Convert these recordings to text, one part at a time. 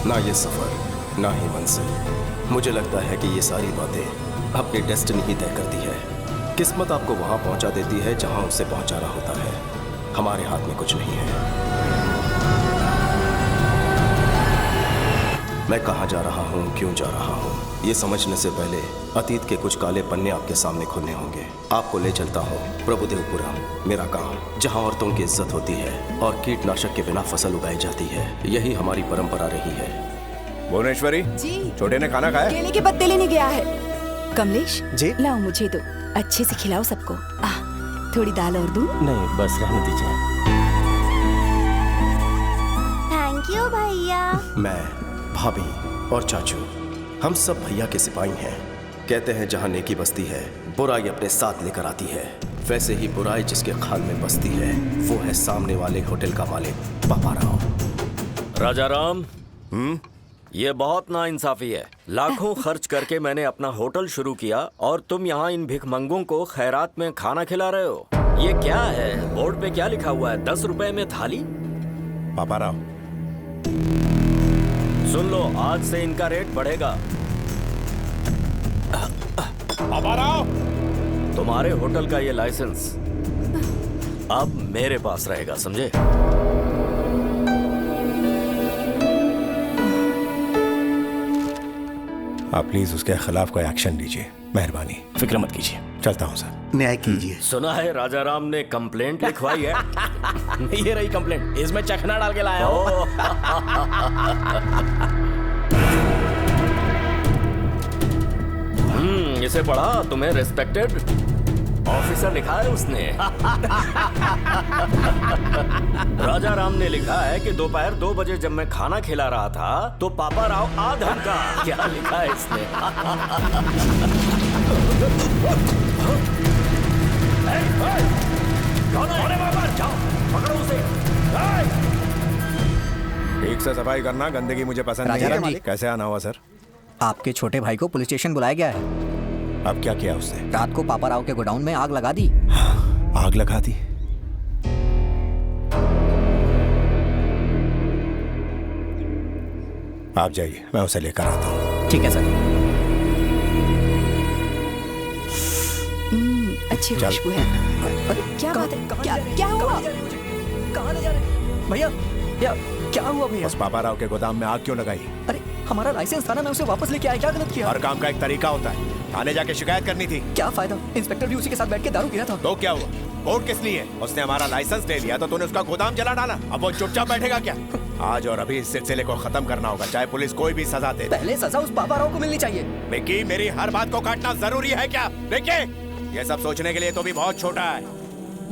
ना ये सफर, ना ही मंजिल। मुझे लगता है कि ये सारी बातें अपनी डेस्टिनी ही तय करती है। किस्मत आपको वहां पहुंचा देती है जहां उसे पहुंचाना होता है। हमारे हाथ में कुछ नहीं है। मैं कहां जा रहा हूं, क्यों जा रहा हूं, ये समझने से पहले अतीत के कुछ काले पन्ने आपके सामने खुलने होंगे। आपको ले चलता हूं प्रभुदेवपुरम, मेरा गांव, जहां औरतों की इज्जत होती है और कीटनाशक के बिना फसल उगाई जाती है। यही हमारी परंपरा रही है। भुवनेश्वरी जी। छोटे ने खाना खाया? केले के पत्ते लेने गया है। कमलेश जी? लाओ मुझे दो, अच्छे से खिलाओ सबको। थोड़ी दाल और दूं? नहीं, बस रहने दीजिए। थैंक यू भैया। मैं, भाभी और चाचू, हम सब भैया के सिपाही हैं। कहते हैं जहां नेकी बसती है, बुराई अपने साथ लेकर आती है। वैसे ही बुराई जिसके खाल में बसती है, वो है सामने वाले होटल का मालिक पापा राव। राजा राम, ये बहुत नाइंसाफी है। लाखों खर्च करके मैंने अपना होटल शुरू किया और तुम यहाँ इन भिखमंगों को खैरात में खाना खिला रहे हो। ये क्या है? बोर्ड पे क्या लिखा हुआ है? 10 रुपए में थाली? पापा राव, सुन लो, आज से इनका रेट बढ़ेगा। पापा राव, तुम्हारे होटल का ये लाइसेंस अब मेरे पास रहेगा, समझे? आप प्लीज उसके खिलाफ कोई एक्शन लीजिए, मेहरबानी। फिक्र मत कीजिए, चलता हूँ सर। न्याय कीजिए। सुना है राजा राम ने कंप्लेंट लिखवाई है। ये रही कंप्लेंट, इसमें चखना डाल के लाया हूँ। इसे पढ़ा, तुम्हें रेस्पेक्टेड ऑफिसर लिखा है उसने। राजा राम ने लिखा है कि दोपहर 2 बजे जब मैं खाना खिला रहा था तो पापा राव आ धमका। क्या लिखा है इसने? जाओ पकड़ो उसे। ठीक से सफाई करना, गंदगी मुझे पसंद नहीं राजा राम है। जी। कैसे आना हुआ सर? आपके छोटे भाई को पुलिस स्टेशन बुलाया गया है। अब क्या किया उसने? रात को पापा राव के गोडाउन में आग लगा दी। आग लगा दी? आप जाइए, मैं उसे लेकर आता हूँ। ठीक है सर। अच्छी चल। खुशबू है। क्या बात है? क्या हुआ? कहाँ ले जा रहे भैया? क्या हुआ भैया? उस पापा राव के गोदाम में आग क्यों लगाई? अरे हमारा लाइसेंस था ना, मैं उसे वापस लेके आया। क्या गलत किया? हर काम का एक तरीका होता है। थाने जाके शिकायत करनी थी। क्या फायदा? इंस्पेक्टर भी उसी के साथ बैठ के दारू पी रहा था। तो क्या हुआ? कोर्ट किस लिए? उसने हमारा लाइसेंस ले लिया तो तूने उसका गोदाम जला डाला। अब वो चुपचाप बैठेगा क्या? आज और अभी इस सिलसिले को खत्म करना होगा, चाहे पुलिस कोई भी सजा दे। पहले सजा उस पापा राव को मिलनी चाहिए। विक्की, मेरी हर बात को काटना जरूरी है क्या? विक्की, ये सब सोचने के लिए तो भी बहुत छोटा है।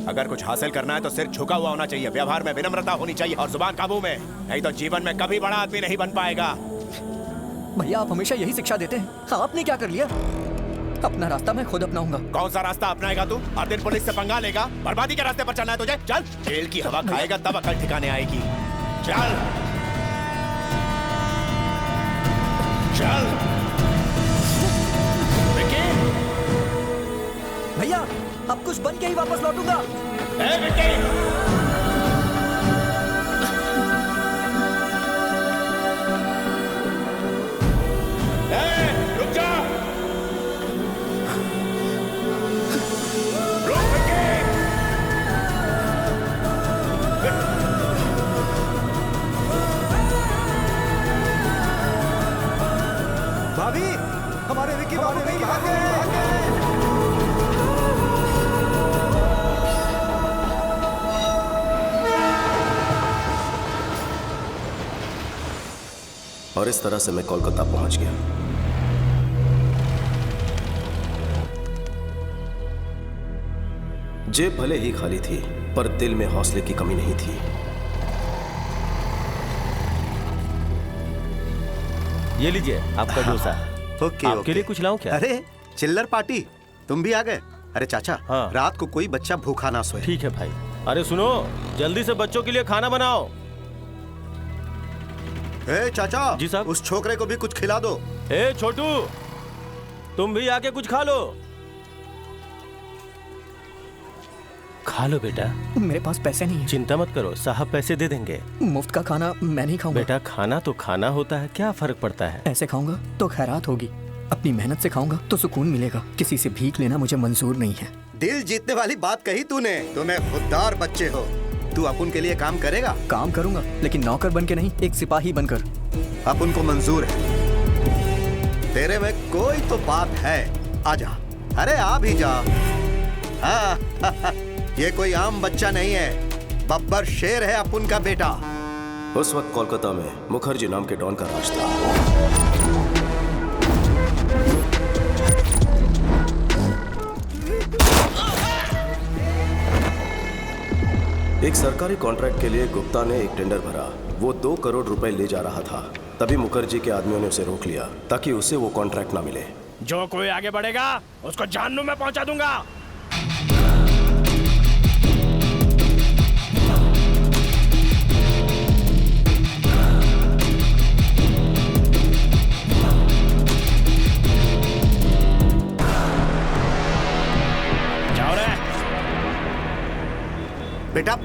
अगर कुछ हासिल करना है तो सिर झुका हुआ होना चाहिए, व्यवहार में विनम्रता होनी चाहिए और जुबान काबू में, नहीं तो जीवन में कभी बड़ा आदमी नहीं बन पाएगा। भैया आप हमेशा यही शिक्षा देते हैं। आपने क्या कर लिया? अपना रास्ता मैं खुद अपनाऊंगा। कौन सा रास्ता अपनाएगा तू? हर दिन पुलिस से पंगा लेगा? बर्बादी के रास्ते पर चलना है तुझे? चल, जेल की हवा खाएगा तब अकल ठिकाने आएगी। चल चल। विक्की, भैया अब कुछ बन के ही वापस लौटूंगा। ए विक्की, रुक जा। रुक विक्की। भाभी, हमारे विक्की भाभी भागे। और इस तरह से मैं कोलकाता पहुंच गया। जेब भले ही खाली थी, पर दिल में हौसले की कमी नहीं थी। ये लीजिए आपका डोसा। ओके, आपके लिए कुछ लाऊं क्या? अरे चिल्लर पार्टी, तुम भी आ गए? अरे चाचा, हाँ। रात को कोई बच्चा भूखा ना सोए। ठीक है भाई। अरे सुनो, जल्दी से बच्चों के लिए खाना बनाओ। ए चाचा जी साहब। उस छोकरे को भी कुछ खिला दो। ए छोटू, तुम भी आके कुछ खा लो। खा लो बेटा। मेरे पास पैसे नहीं चिंता मत करो, साहब पैसे दे देंगे। है। मुफ्त का खाना मैं नहीं खाऊंगा। बेटा खाना तो खाना होता है, क्या फर्क पड़ता है। ऐसे खाऊंगा तो खैरात होगी, अपनी मेहनत से खाऊंगा तो सुकून मिलेगा। किसी से भीख लेना मुझे मंजूर नहीं है। दिल जीतने वाली बात कही तूने। तुम्हें खुददार बच्चे हो। तू अपुन के लिए काम करेगा? काम करूंगा, लेकिन नौकर बन के नहीं, एक सिपाही बनकर। अपुन को मंजूर है। तेरे में कोई तो बात है। आजा, अरे आ भी जा। हाँ, ये कोई आम बच्चा नहीं है, बब्बर शेर है अपुन का बेटा। उस वक्त कोलकाता में मुखर्जी नाम के डॉन का राज था। एक सरकारी कॉन्ट्रैक्ट के लिए गुप्ता ने एक टेंडर भरा। वो 2 करोड़ रुपए ले जा रहा था। तभी मुखर्जी के आदमियों ने उसे रोक लिया ताकि उसे वो कॉन्ट्रैक्ट ना मिले। जो कोई आगे बढ़ेगा उसको जहन्नुम में पहुंचा दूंगा। जाओ रे बेटा,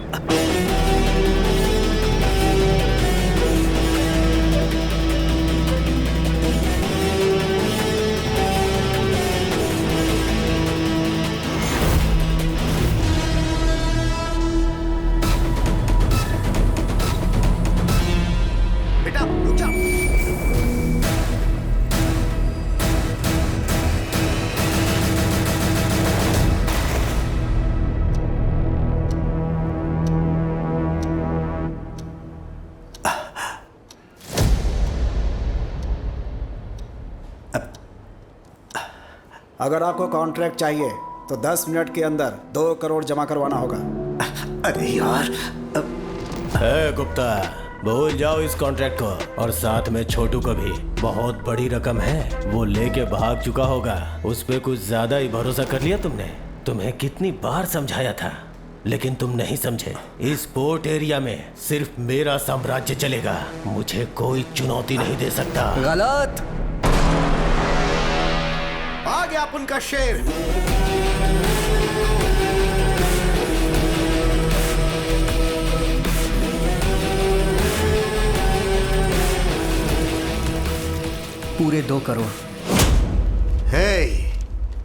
बेटा रुक जा। अगर आपको कॉन्ट्रैक्ट चाहिए तो 10 मिनट के अंदर 2 करोड़ जमा करवाना होगा। अरे यार, गुप्ता भूल जाओ इस कॉन्ट्रैक्ट को, और साथ में छोटू को भी। बहुत बड़ी रकम है, वो लेके भाग चुका होगा। उस पे कुछ ज्यादा ही भरोसा कर लिया तुमने। तुम्हें कितनी बार समझाया था, लेकिन तुम नहीं समझे। इस पोर्ट एरिया में सिर्फ मेरा साम्राज्य चलेगा, मुझे कोई चुनौती नहीं दे सकता। गलत। आ गया अपुन का शेर। पूरे 2 करोड़। हे,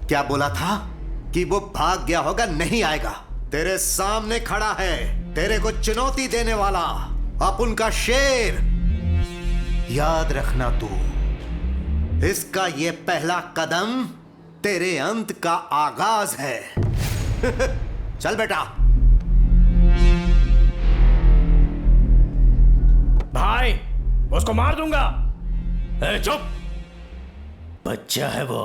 क्या बोला था कि वो भाग गया होगा? नहीं आएगा। तेरे सामने खड़ा है, तेरे को चुनौती देने वाला अपुन का शेर। याद रखना तू, इसका ये पहला कदम तेरे अंत का आगाज है। चल बेटा। भाई उसको मार दूंगा। चुप। बच्चा है वो।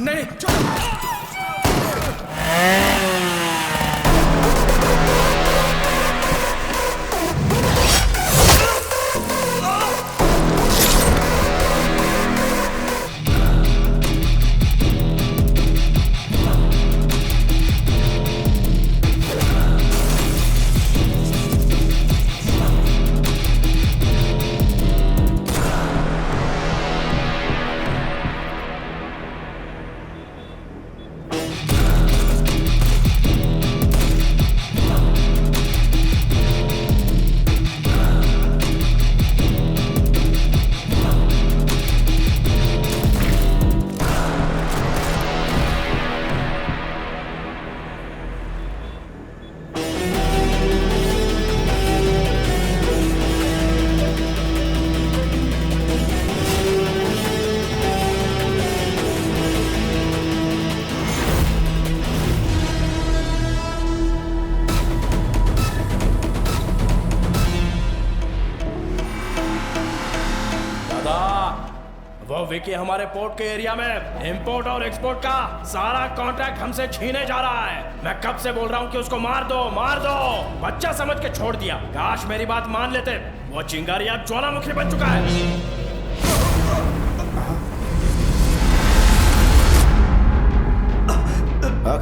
नहीं, वो विकी हमारे पोर्ट के एरिया में इंपोर्ट और एक्सपोर्ट का सारा कॉन्ट्रैक्ट हमसे छीने जा रहा है। मैं कब से बोल रहा हूँ कि उसको मार दो, मार दो। बच्चा समझ के छोड़ दिया। काश मेरी बात मान लेते। वो चिंगारी अब ज्वालामुखी बन चुका है।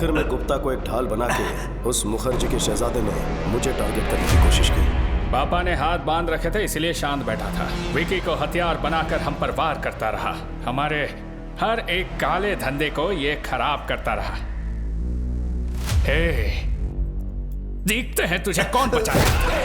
आखिर में गुप्ता को एक ढाल बना के उस मुखर्जी के शहजादे ने मुझे टारगेट करने की कोशिश की। पापा ने हाथ बांध रखे थे इसलिए शांत बैठा था। विकी को हथियार बनाकर हम पर वार करता रहा। हमारे हर एक काले धंधे को ये खराब करता रहा। हे, देखते हैं तुझे कौन बचाएगा।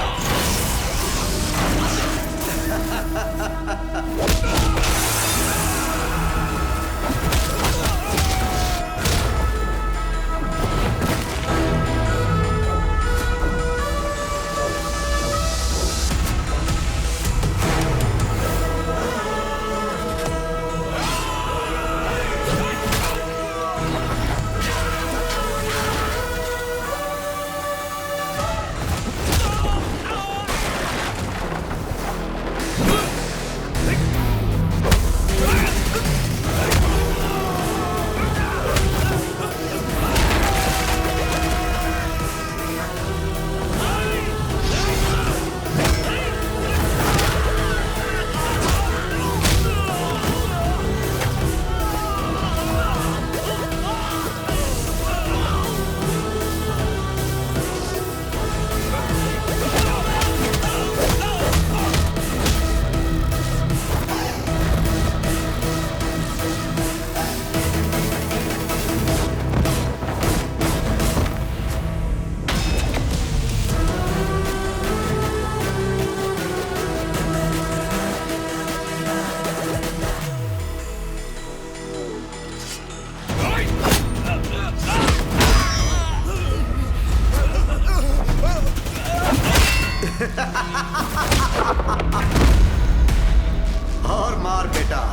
और मार बेटा।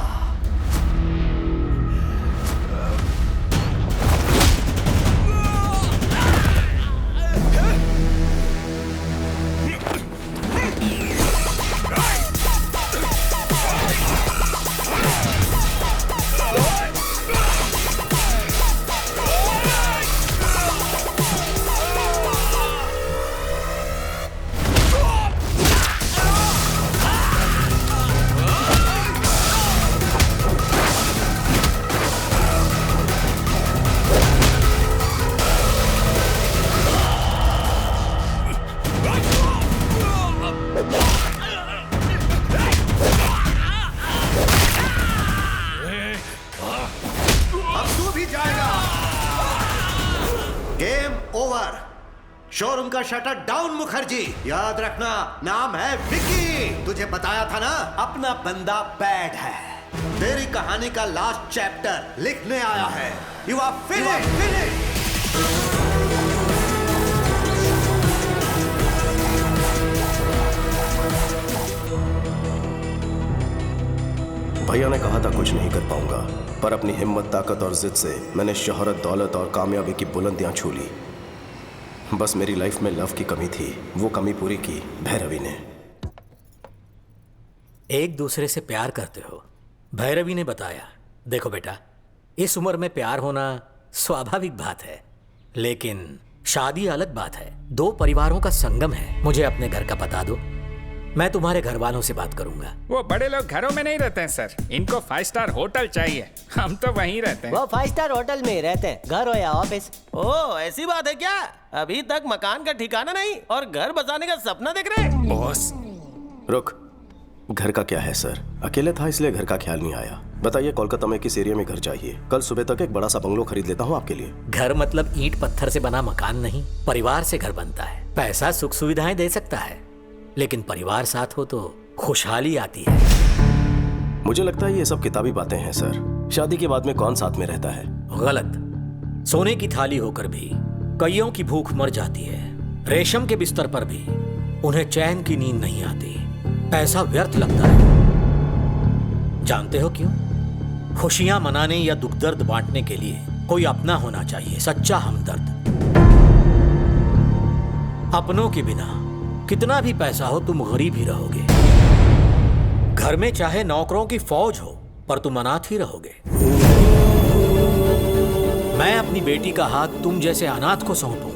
शोरूम का शटर डाउन मुखर्जी। याद रखना नाम है विकी। तुझे बताया था ना अपना बंदा बैड है। तेरी कहानी का लास्ट चैप्टर लिखने आया है। You are finished. भैया ने कहा था कुछ नहीं कर पाऊंगा, पर अपनी हिम्मत, ताकत और जिद से मैंने शोहरत, दौलत और कामयाबी की बुलंदियां छू ली। बस मेरी लाइफ में लव की कमी थी, वो कमी पूरी की भैरवी ने। एक दूसरे से प्यार करते हो, भैरवी ने बताया। देखो बेटा, इस उम्र में प्यार होना स्वाभाविक बात है, लेकिन शादी अलग बात है। दो परिवारों का संगम है। मुझे अपने घर का पता दो, मैं तुम्हारे घर वालों से बात करूंगा। वो बड़े लोग घरों में नहीं रहते हैं सर, इनको 5 स्टार होटल चाहिए। हम तो वहीं रहते हैं। वो 5 स्टार होटल में ही रहते हैं, घर हो या ऑफिस। ओह, ऐसी बात है क्या? अभी तक मकान का ठिकाना नहीं और घर बसाने का सपना देख रहे हैं? बॉस रुक, घर का क्या है सर, अकेले था इसलिए घर का ख्याल नहीं आया। बताइए कोलकाता में किस एरिया में घर चाहिए? कल सुबह तक एक बड़ा सा बंगलो खरीद लेता हूँ आपके लिए। घर मतलब ईंट पत्थर से बना मकान नहीं, परिवार से घर बनता है। पैसा सुख सुविधाएं दे सकता है, लेकिन परिवार साथ हो तो खुशहाली आती है। मुझे लगता है ये सब किताबी बातें हैं सर। शादी के बाद में कौन साथ में रहता है? गलत। सोने की थाली होकर भी कईयों की भूख मर जाती है। रेशम के बिस्तर पर भी उन्हें चैन की नींद नहीं आती। पैसा व्यर्थ लगता है। जानते हो क्यों? खुशियां मनाने या दुख दर्द बांटने के लिए कोई अपना होना चाहिए, सच्चा हमदर्द। अपनों के बिना कितना भी पैसा हो तुम गरीब ही रहोगे। घर में चाहे नौकरों की फौज हो, पर तुम अनाथ ही रहोगे। मैं अपनी बेटी का हाथ तुम जैसे अनाथ को सौंपूं,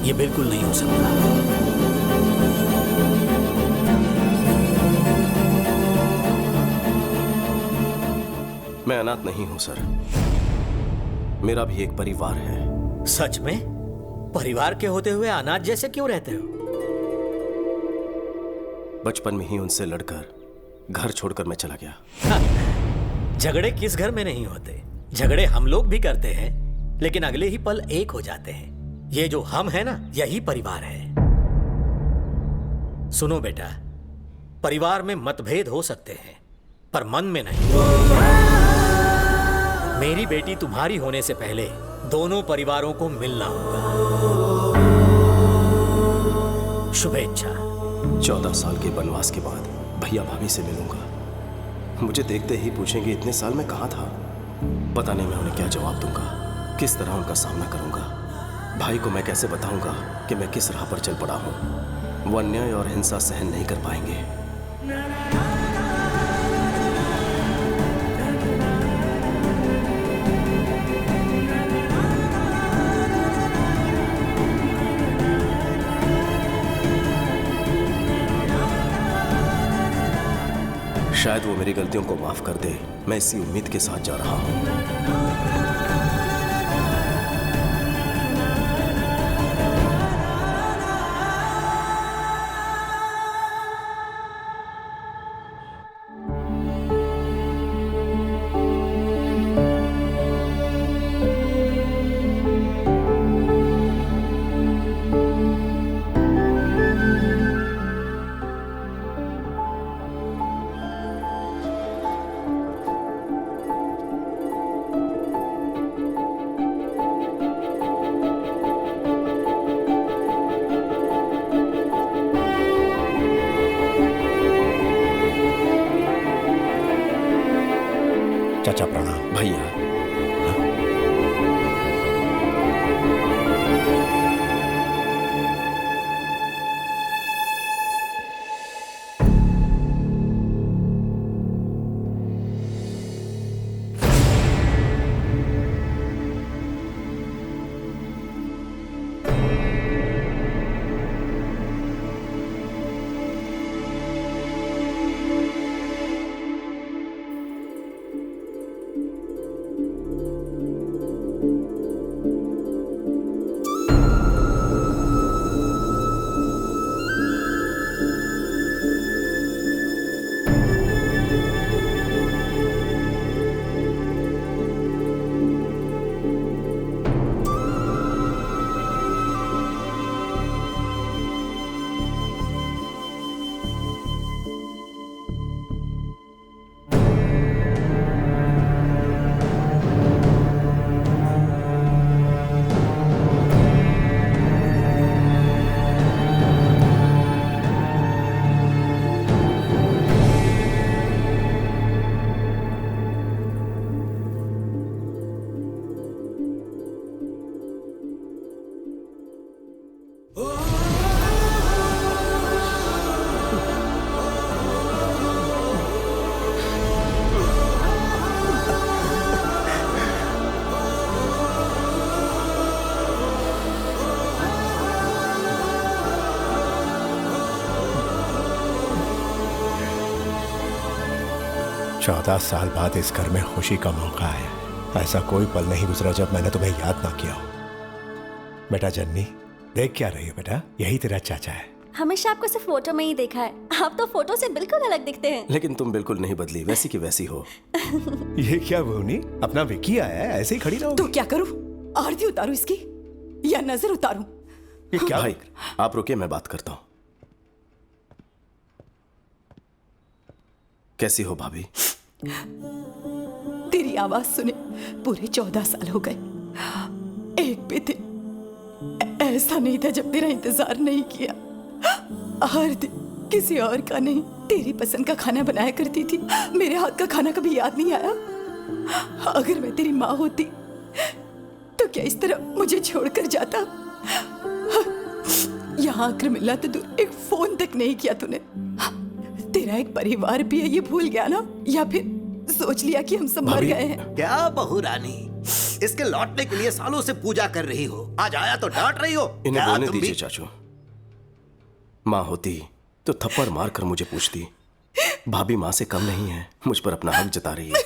यह बिल्कुल नहीं हो सकता। मैं अनाथ नहीं हूं सर, मेरा भी एक परिवार है। सच में? परिवार के होते हुए अनाथ जैसे क्यों रहते हो? बचपन में ही उनसे लड़कर घर छोड़कर मैं चला गया। झगड़े किस घर में नहीं होते? झगड़े हम लोग भी करते हैं, लेकिन अगले ही पल एक हो जाते हैं। ये जो हम है ना, यही परिवार है। सुनो बेटा, परिवार में मतभेद हो सकते हैं, पर मन में नहीं। मेरी बेटी तुम्हारी होने से पहले दोनों परिवारों को मिलना होगा। शुभेच्छा। 14 साल के वनवास के बाद भैया भाभी से मिलूंगा। मुझे देखते ही पूछेंगे इतने साल में कहाँ था। पता नहीं मैं उन्हें क्या जवाब दूंगा, किस तरह उनका सामना करूंगा। भाई को मैं कैसे बताऊंगा कि मैं किस राह पर चल पड़ा हूं। वो अन्याय और हिंसा सहन नहीं कर पाएंगे। शायद वो मेरी गलतियों को माफ कर दे। मैं इसी उम्मीद के साथ जा रहा हूं। चाचा प्रणाम। भैया चौदह साल बाद इस घर में खुशी का मौका है। ऐसा कोई पल नहीं गुजरा जब मैंने तुम्हें याद ना किया हो। बेटा जन्नी, देख क्या रही हो बेटा? यही तेरा चाचा है। हमेशा आपको सिर्फ फोटो में ही देखा है। आप तो फोटो से बिल्कुल अलग दिखते हैं। लेकिन तुम बिल्कुल नहीं बदली, वैसी की वैसी हो। ये क्या भूनी, अपना विकी आया है, ऐसे ही खड़ी रहो। तो क्या करूं? आरती उतारूं इसकी या नजर उतारूं? ये क्या? भाई आप रुकिए, मैं बात करता हूं। कैसी हो भाभी? तेरी आवाज सुने पूरे 14 साल हो गए। एक भी दिन ऐसा नहीं था जब तेरा इंतजार नहीं किया। हर दिन किसी और का नहीं, तेरी पसंद का खाना बनाया करती थी। मेरे हाथ का खाना कभी याद नहीं आया? अगर मैं तेरी माँ होती तो क्या इस तरह मुझे छोड़कर जाता? यहाँ आकर मिला तो दूर, एक फोन तक नहीं किया तूने। तेरा एक परिवार भी है, ये भूल गया ना? या फिर सोच लिया कि हम सब मर गए हैं? क्या बहू रानी, इसके लौटने के लिए सालों से पूजा कर रही हो, आज आया तो डांट रही हो? इन्हें बोलने दीजिए चाचू। माँ होती तो थप्पड़ मारकर मुझे पूछती। भाभी माँ से कम नहीं है, मुझ पर अपना हक जता रही है।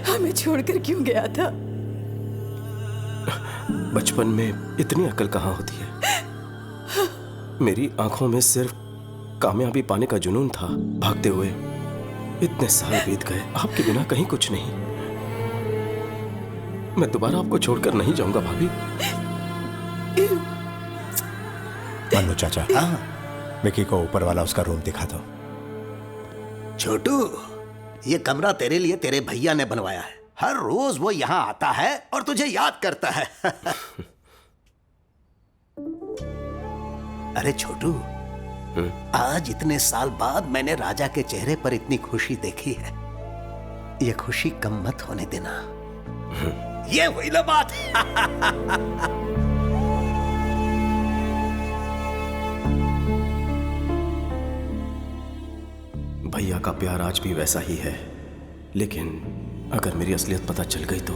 हमें हमें छोड़कर क्यों गया था? बचपन में इतनी अकल कहाँ होती है। मेरी आंखों में सिर्फ कामयाबी पाने का जुनून था। भागते हुए इतने साल बीत गए, आपके बिना कहीं कुछ नहीं। मैं दोबारा आपको छोड़कर नहीं जाऊंगा भाभी। मन्नू चाचा, विकी को ऊपर वाला उसका रूम दिखा दो। छोटू, ये कमरा तेरे लिए तेरे भैया ने बनवाया है। हर रोज वो यहाँ आता है और तुझे याद करता है। अरे छोटू, आज इतने साल बाद मैंने राजा के चेहरे पर इतनी खुशी देखी है। ये खुशी कम मत होने देना। ये हुई ना बात। भैया का प्यार आज भी वैसा ही है, लेकिन अगर मेरी असलियत पता चल गई तो